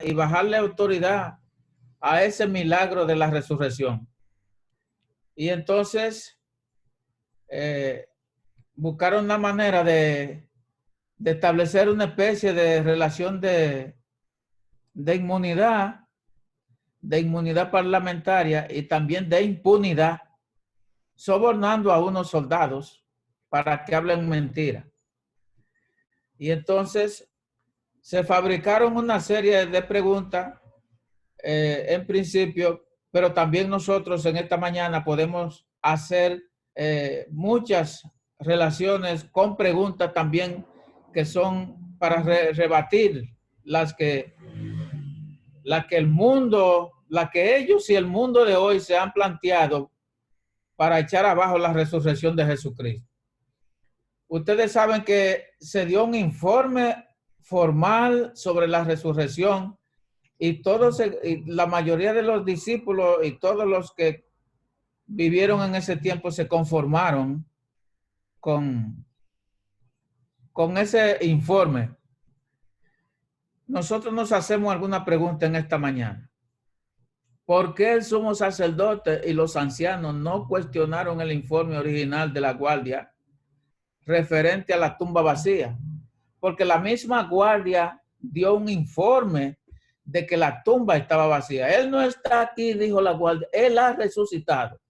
y bajarle autoridad a ese milagro de la resurrección. Y entonces buscaron una manera de establecer una especie de relación de inmunidad parlamentaria y también de impunidad, sobornando a unos soldados para que hablen mentira. Y entonces se fabricaron una serie de preguntas en principio, pero también nosotros en esta mañana podemos hacer muchas relaciones con preguntas también que son para rebatir las que el mundo, la que ellos y el mundo de hoy se han planteado para echar abajo la resurrección de Jesucristo. Ustedes saben que se dio un informe formal sobre la resurrección y la mayoría de los discípulos y todos los que vivieron en ese tiempo se conformaron con ese informe. Nosotros nos hacemos alguna pregunta en esta mañana. ¿Por qué el sumo sacerdote y los ancianos no cuestionaron el informe original de la guardia referente a la tumba vacía? Porque la misma guardia dio un informe de que la tumba estaba vacía. Él no está aquí, dijo la guardia, él ha resucitado.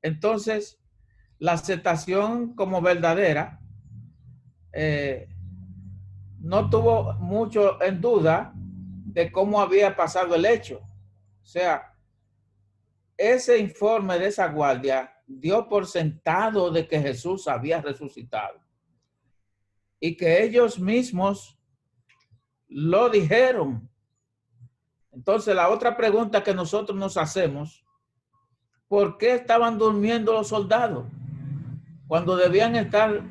Entonces, la aceptación como verdadera no tuvo mucho en duda de cómo había pasado el hecho. O sea, ese informe de esa guardia dio por sentado de que Jesús había resucitado y que ellos mismos lo dijeron. Entonces, la otra pregunta que nosotros nos hacemos, ¿por qué estaban durmiendo los soldados cuando debían estar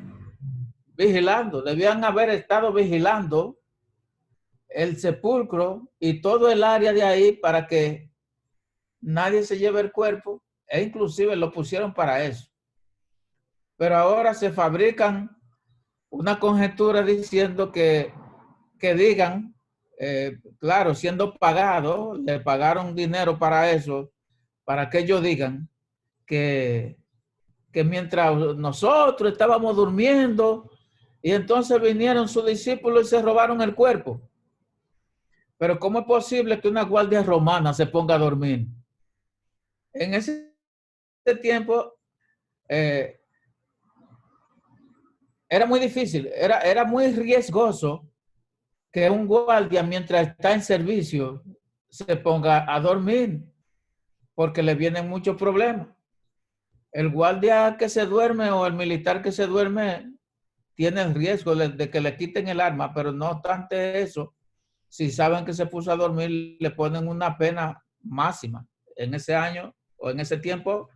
vigilando? Debían haber estado vigilando el sepulcro y todo el área de ahí para que nadie se lleve el cuerpo, e inclusive lo pusieron para eso. Pero ahora se fabrican una conjetura diciendo que digan, claro, siendo pagados, le pagaron dinero para eso, para que ellos digan que mientras nosotros estábamos durmiendo y entonces vinieron sus discípulos y se robaron el cuerpo. Pero ¿cómo es posible que una guardia romana se ponga a dormir? En ese tiempo era muy difícil, era muy riesgoso que un guardia mientras está en servicio se ponga a dormir porque le vienen muchos problemas. El guardia que se duerme o el militar que se duerme tiene el riesgo de que le quiten el arma, pero no obstante eso, si saben que se puso a dormir, le ponen una pena máxima. En ese año o en ese tiempo,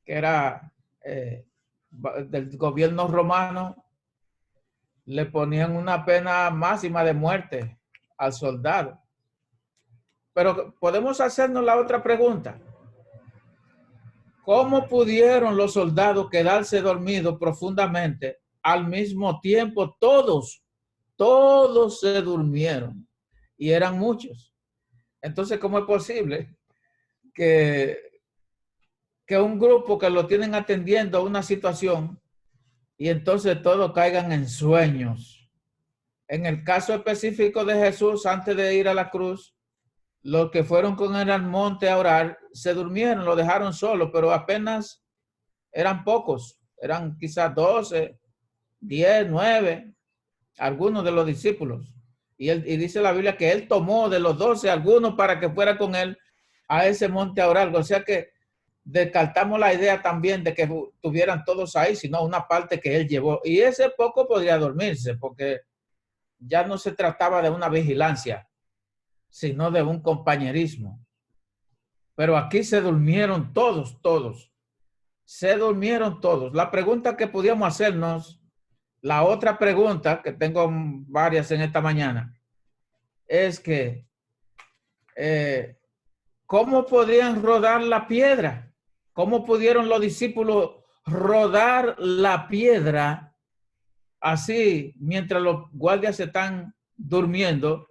que era del gobierno romano, le ponían una pena máxima de muerte al soldado. Pero podemos hacernos la otra pregunta. ¿Cómo pudieron los soldados quedarse dormidos profundamente al mismo tiempo? Todos se durmieron y eran muchos. Entonces, ¿cómo es posible que un grupo que lo tienen atendiendo a una situación y entonces todos caigan en sueños? En el caso específico de Jesús, antes de ir a la cruz, los que fueron con él al monte a orar se durmieron, lo dejaron solo, pero apenas eran pocos, eran quizás 12, 10, 9, algunos de los discípulos. Y dice la Biblia que él tomó de los 12 algunos para que fuera con él a ese monte a orar. O sea que descartamos la idea también de que estuvieran todos ahí, sino una parte que él llevó. Y ese poco podría dormirse, porque ya no se trataba de una vigilancia, sino de un compañerismo. Pero aquí se durmieron todos. Se durmieron todos. La pregunta que podíamos hacernos, la otra pregunta, que tengo varias en esta mañana, es que ¿cómo podían rodar la piedra? ¿Cómo pudieron los discípulos rodar la piedra así mientras los guardias se están durmiendo?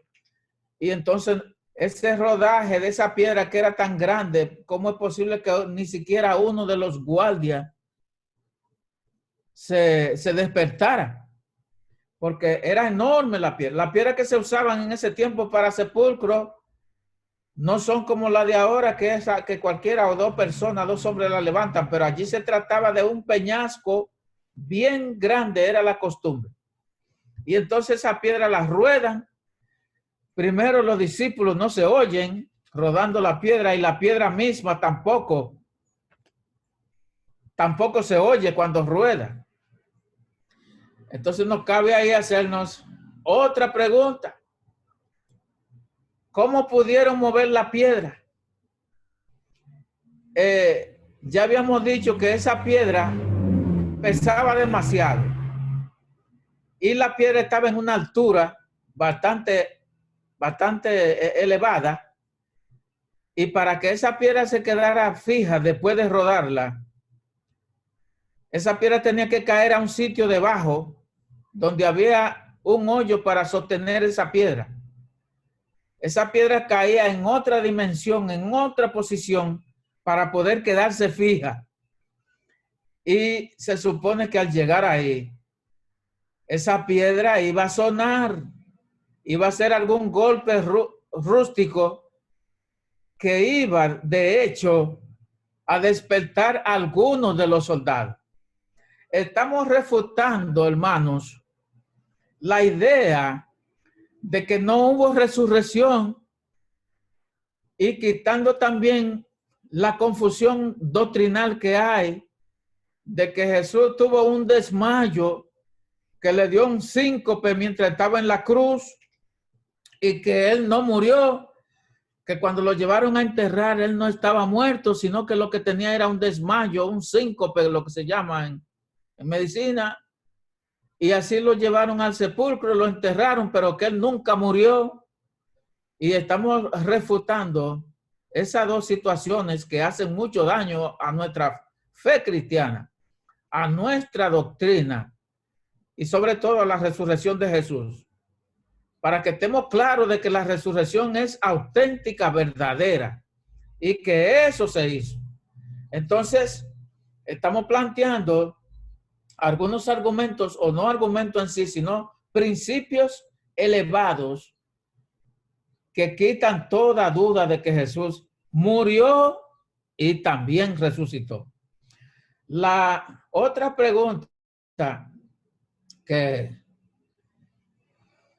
Y entonces ese rodaje de esa piedra que era tan grande, ¿cómo es posible que ni siquiera uno de los guardias se despertara? Porque era enorme la piedra. Las piedras que se usaban en ese tiempo para sepulcro no son como la de ahora, que cualquiera o dos personas, dos hombres la levantan, pero allí se trataba de un peñasco bien grande, era la costumbre. Y entonces esa piedra la ruedan. Primero los discípulos no se oyen rodando la piedra, y la piedra misma tampoco se oye cuando rueda. Entonces nos cabe ahí hacernos otra pregunta. ¿Cómo pudieron mover la piedra? Ya habíamos dicho que esa piedra pesaba demasiado y la piedra estaba en una altura bastante elevada, y para que esa piedra se quedara fija después de rodarla, esa piedra tenía que caer a un sitio debajo donde había un hoyo para sostener esa piedra. Esa piedra caía en otra dimensión, en otra posición, para poder quedarse fija. Y se supone que al llegar ahí, esa piedra iba a sonar, iba a ser algún golpe rústico que iba, de hecho, a despertar a algunos de los soldados. Estamos refutando, hermanos, la idea de que no hubo resurrección, y quitando también la confusión doctrinal que hay de que Jesús tuvo un desmayo, que le dio un síncope mientras estaba en la cruz, y que él no murió, que cuando lo llevaron a enterrar él no estaba muerto, sino que lo que tenía era un desmayo, un síncope, lo que se llama en medicina, y así lo llevaron al sepulcro, lo enterraron, pero que él nunca murió. Y estamos refutando esas dos situaciones que hacen mucho daño a nuestra fe cristiana, a nuestra doctrina y sobre todo a la resurrección de Jesús, para que estemos claros de que la resurrección es auténtica, verdadera, y que eso se hizo. Entonces, estamos planteando algunos argumentos, o no argumentos en sí, sino principios elevados que quitan toda duda de que Jesús murió y también resucitó. La otra pregunta que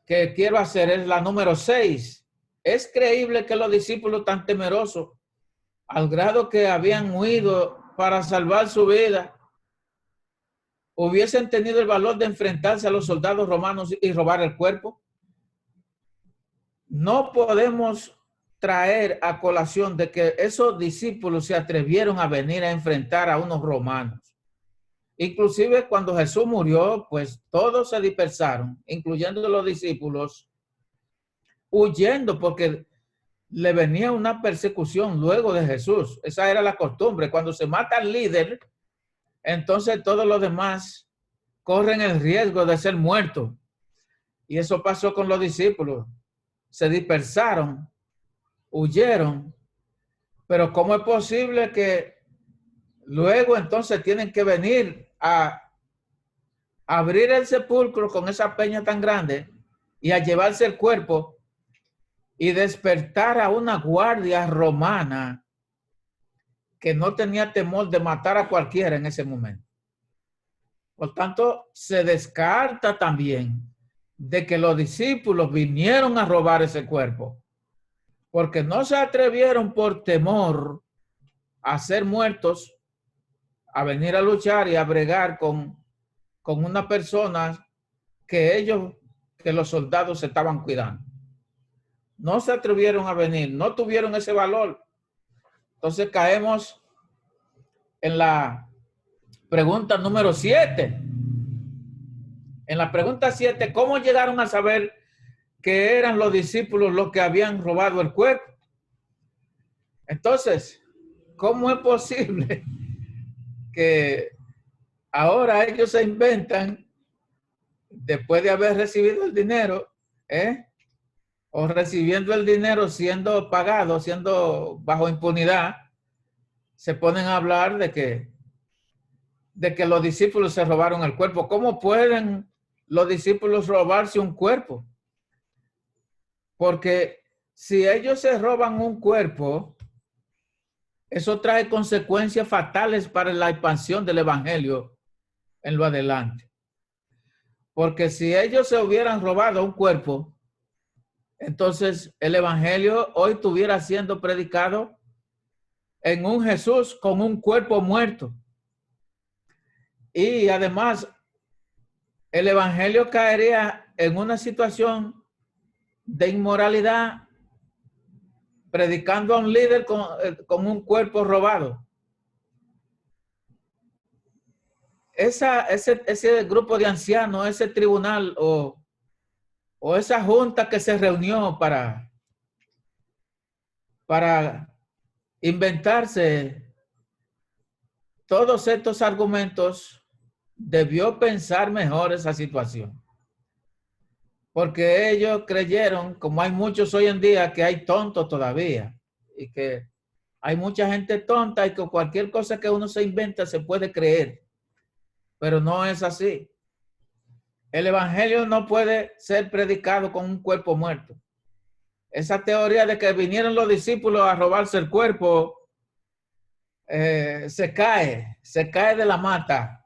quiero hacer es la número 6. ¿Es creíble que los discípulos tan temerosos, al grado que habían huido para salvar su vida, hubiesen tenido el valor de enfrentarse a los soldados romanos y robar el cuerpo? No podemos traer a colación de que esos discípulos se atrevieron a venir a enfrentar a unos romanos. Inclusive cuando Jesús murió, pues todos se dispersaron, incluyendo los discípulos, huyendo porque le venía una persecución luego de Jesús. Esa era la costumbre. Cuando se mata al líder, entonces todos los demás corren el riesgo de ser muertos. Y eso pasó con los discípulos. Se dispersaron, huyeron, pero ¿cómo es posible que luego entonces tienen que venir a abrir el sepulcro con esa peña tan grande y a llevarse el cuerpo y despertar a una guardia romana que no tenía temor de matar a cualquiera en ese momento? Por tanto, se descarta también de que los discípulos vinieron a robar ese cuerpo, porque no se atrevieron por temor a ser muertos, a venir a luchar y a bregar con una persona que los soldados estaban cuidando. No se atrevieron a venir, no tuvieron ese valor. Entonces caemos en la pregunta número 7. En la pregunta 7, ¿cómo llegaron a saber que eran los discípulos los que habían robado el cuerpo? Entonces, ¿cómo es posible que ahora ellos se inventan, después de haber recibido el dinero, o recibiendo el dinero siendo pagado, siendo bajo impunidad, se ponen a hablar de que los discípulos se robaron el cuerpo. ¿Cómo pueden los discípulos robarse un cuerpo? Porque si ellos se roban un cuerpo, eso trae consecuencias fatales para la expansión del evangelio en lo adelante. Porque si ellos se hubieran robado un cuerpo, entonces el evangelio hoy estuviera siendo predicado en un Jesús con un cuerpo muerto. Y además, el evangelio caería en una situación de inmoralidad, predicando a un líder con un cuerpo robado. Ese grupo de ancianos, ese tribunal o esa junta que se reunió para inventarse todos estos argumentos, debió pensar mejor esa situación. Porque ellos creyeron, como hay muchos hoy en día, que hay tontos todavía y que hay mucha gente tonta y que cualquier cosa que uno se inventa se puede creer, pero no es así. El evangelio no puede ser predicado con un cuerpo muerto. Esa teoría de que vinieron los discípulos a robarse el cuerpo se cae de la mata.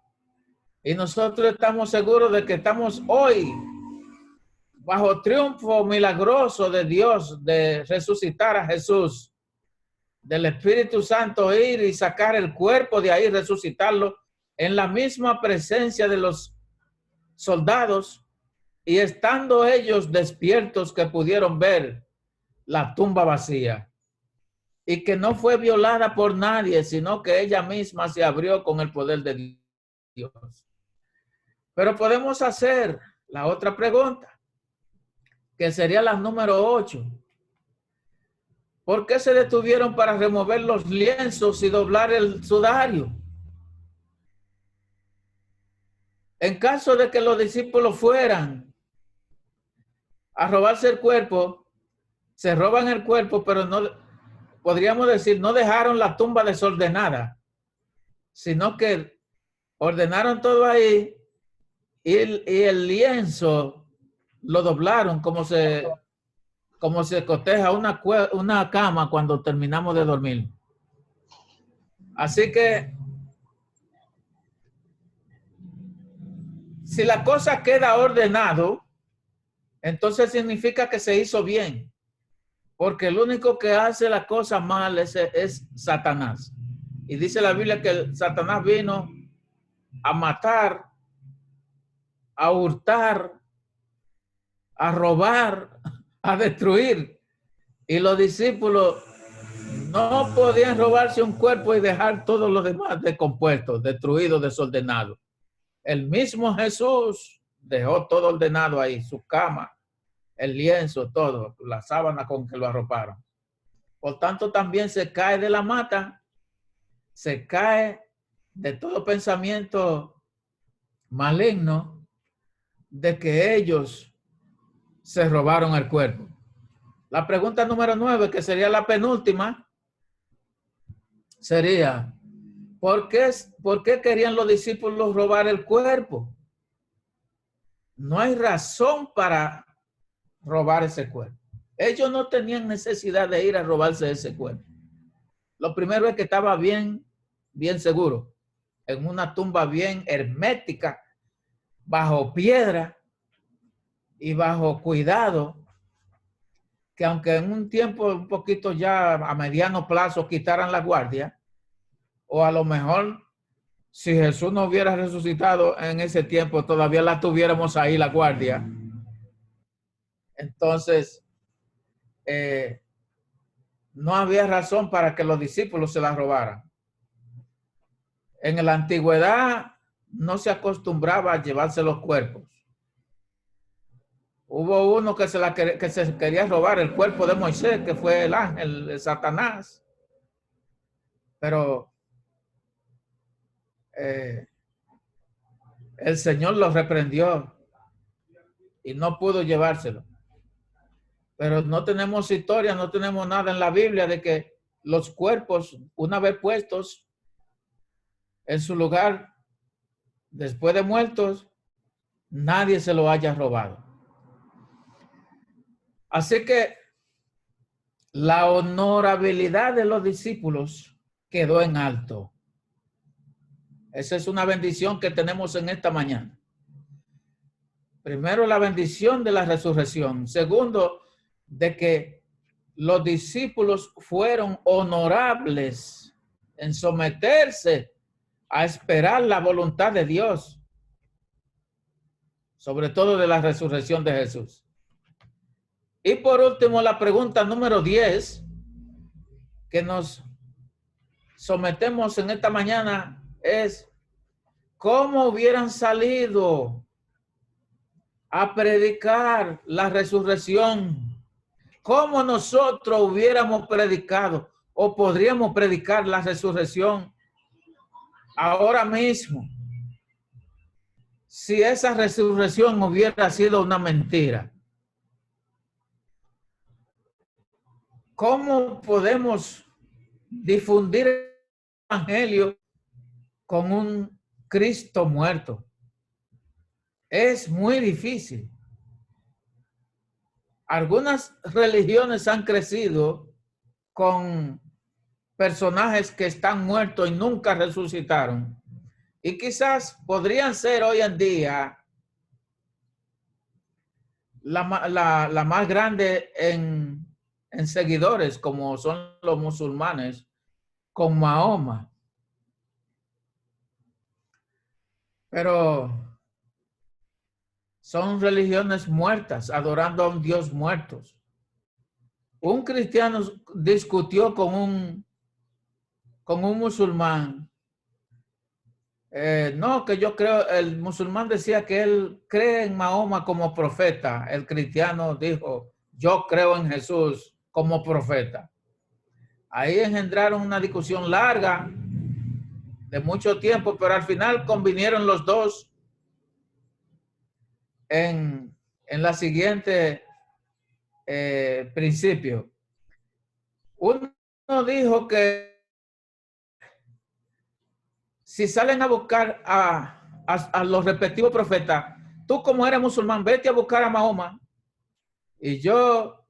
Y nosotros estamos seguros de que estamos hoy bajo triunfo milagroso de Dios, de resucitar a Jesús, del Espíritu Santo, ir y sacar el cuerpo de ahí, resucitarlo en la misma presencia de los soldados y estando ellos despiertos que pudieron ver la tumba vacía y que no fue violada por nadie, sino que ella misma se abrió con el poder de Dios. Pero podemos hacer la otra pregunta, que sería la número 8. ¿Por qué se detuvieron para remover los lienzos y doblar el sudario? En caso de que los discípulos fueran a robarse el cuerpo, se roban el cuerpo, pero no, podríamos decir, no dejaron la tumba desordenada, sino que ordenaron todo ahí y el lienzo lo doblaron como se coteja una cama cuando terminamos de dormir. Así que si la cosa queda ordenado, entonces significa que se hizo bien, porque el único que hace la cosa mal es Satanás. Y dice la Biblia que Satanás vino a matar, a hurtar, a robar, a destruir. Y los discípulos no podían robarse un cuerpo y dejar todos los demás descompuestos, destruidos, desordenados. El mismo Jesús dejó todo ordenado ahí, su cama, el lienzo, todo, la sábana con que lo arroparon. Por tanto, también se cae de la mata, se cae de todo pensamiento maligno de que ellos se robaron el cuerpo. La pregunta número 9, que sería la penúltima, sería, ¿por qué querían los discípulos robar el cuerpo? No hay razón para robar ese cuerpo. Ellos no tenían necesidad de ir a robarse ese cuerpo. Lo primero es que estaba bien seguro, en una tumba bien hermética, bajo piedra y bajo cuidado, que aunque en un tiempo un poquito ya a mediano plazo quitaran la guardia, o a lo mejor si Jesús no hubiera resucitado en ese tiempo, todavía la tuviéramos ahí la guardia. Entonces, no había razón para que los discípulos se la robaran. En la antigüedad no se acostumbraba a llevarse los cuerpos. Hubo uno que se quería robar el cuerpo de Moisés, que fue el ángel de Satanás. Pero el Señor lo reprendió y no pudo llevárselo. Pero no tenemos historia, no tenemos nada en la Biblia de que los cuerpos, una vez puestos en su lugar, después de muertos, nadie se lo haya robado. Así que la honorabilidad de los discípulos quedó en alto. Esa es una bendición que tenemos en esta mañana. Primero, la bendición de la resurrección. Segundo, de que los discípulos fueron honorables en someterse a esperar la voluntad de Dios, sobre todo de la resurrección de Jesús. Y por último, la pregunta número 10 que nos sometemos en esta mañana es: ¿cómo hubieran salido a predicar la resurrección? ¿Cómo nosotros hubiéramos predicado o podríamos predicar la resurrección ahora mismo si esa resurrección hubiera sido una mentira? ¿Cómo podemos difundir el evangelio con un Cristo muerto? Es muy difícil. Algunas religiones han crecido con personajes que están muertos y nunca resucitaron. Y quizás podrían ser hoy en día la más grande en seguidores, como son los musulmanes, con Mahoma. Pero son religiones muertas, adorando a un Dios muerto. Un cristiano discutió con un musulmán. No, que yo creo, el musulmán decía que él cree en Mahoma como profeta. El cristiano dijo, yo creo en Jesús como profeta. Ahí engendraron una discusión larga de mucho tiempo, pero al final convinieron los dos en la siguiente principio. Uno dijo que si salen a buscar a los respectivos profetas, tú como eres musulmán, vete a buscar a Mahoma, y yo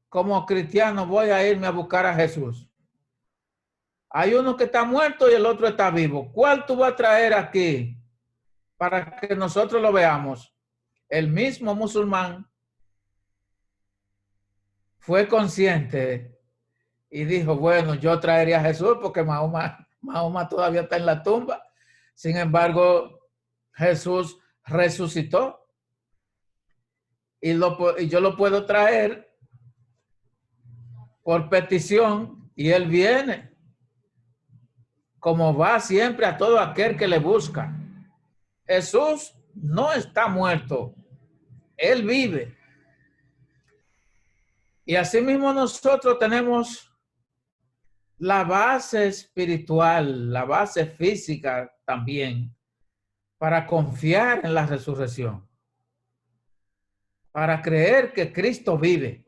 como cristiano voy a irme a buscar a Jesús. Hay uno que está muerto y el otro está vivo. ¿Cuál tú vas a traer aquí para que nosotros lo veamos? El mismo musulmán fue consciente y dijo, bueno, yo traería a Jesús porque Mahoma todavía está en la tumba. Sin embargo, Jesús resucitó y yo lo puedo traer por petición y él viene, como va siempre a todo aquel que le busca. Jesús no está muerto, él vive. Y asimismo nosotros tenemos la base espiritual, la base física también, para confiar en la resurrección, para creer que Cristo vive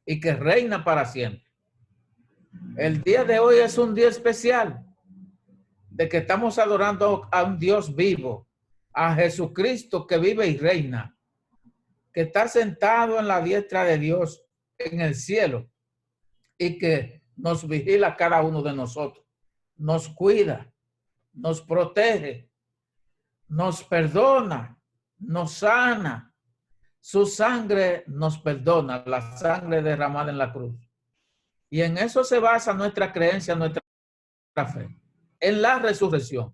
y que reina para siempre. El día de hoy es un día especial de que estamos adorando a un Dios vivo, a Jesucristo que vive y reina, que está sentado en la diestra de Dios en el cielo y que nos vigila cada uno de nosotros, nos cuida, nos protege, nos perdona, nos sana. Su sangre nos perdona, la sangre derramada en la cruz. Y en eso se basa nuestra creencia, nuestra fe, en la resurrección.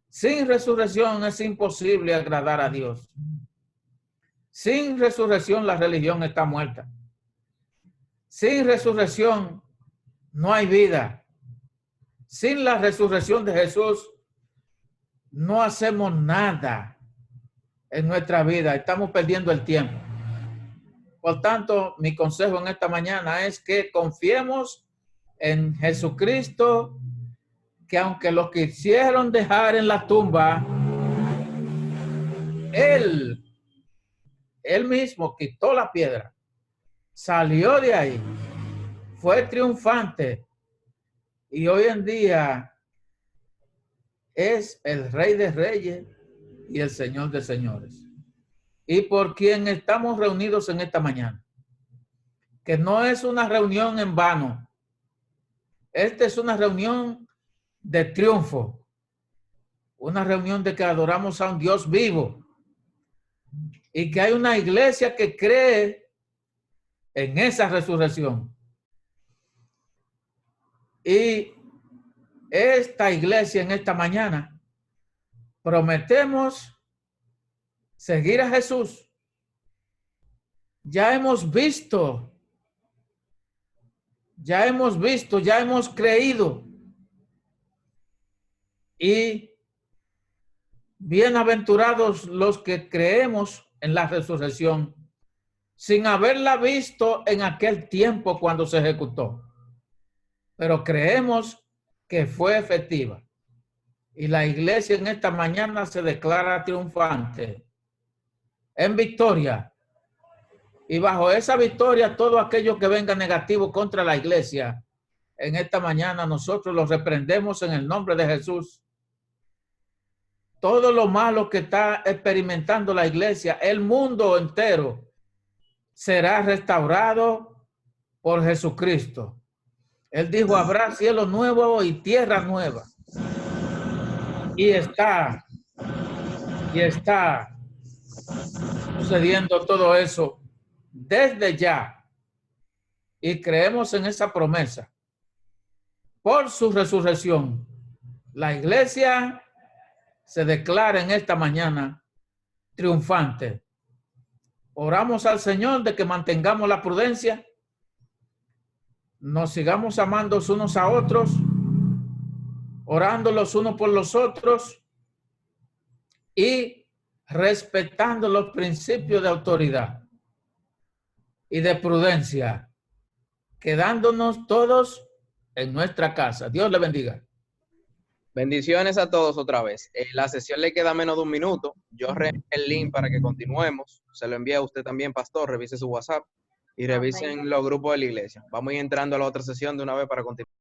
Sin resurrección es imposible agradar a Dios. Sin resurrección la religión está muerta. Sin resurrección no hay vida. Sin la resurrección de Jesús no hacemos nada en nuestra vida. Estamos perdiendo el tiempo. Por tanto, mi consejo en esta mañana es que confiemos en Jesucristo, que aunque lo quisieron dejar en la tumba, Él mismo quitó la piedra salió de ahí, fue triunfante y hoy en día es el Rey de Reyes y el Señor de Señores. Y por quien estamos reunidos en esta mañana, que no es una reunión en vano. Esta es una reunión de triunfo, una reunión de que adoramos a un Dios vivo y que hay una iglesia que cree en esa resurrección. Y esta iglesia en esta mañana prometemos seguir a Jesús. Ya hemos visto, ya hemos creído. Y bienaventurados los que creemos en la resurrección sin haberla visto en aquel tiempo cuando se ejecutó. Pero creemos que fue efectiva. Y la iglesia en esta mañana se declara triunfante, en victoria. Y bajo esa victoria, todo aquello que venga negativo contra la iglesia, en esta mañana nosotros los reprendemos en el nombre de Jesús. Todo lo malo que está experimentando la iglesia, el mundo entero, será restaurado por Jesucristo. Él dijo, habrá cielo nuevo y tierra nueva. Y está sucediendo todo eso desde ya. Y creemos en esa promesa. Por su resurrección, la iglesia se declara en esta mañana triunfante. Oramos al Señor de que mantengamos la prudencia, nos sigamos amando unos a otros, orando los unos por los otros y respetando los principios de autoridad y de prudencia, quedándonos todos en nuestra casa. Dios le bendiga. Bendiciones a todos otra vez. La sesión le queda menos de un minuto. Yo reenvío el link para que continuemos. Se lo envía a usted también, pastor. Revise su WhatsApp y revisen los grupos de la iglesia. Vamos a ir entrando a la otra sesión de una vez para continuar.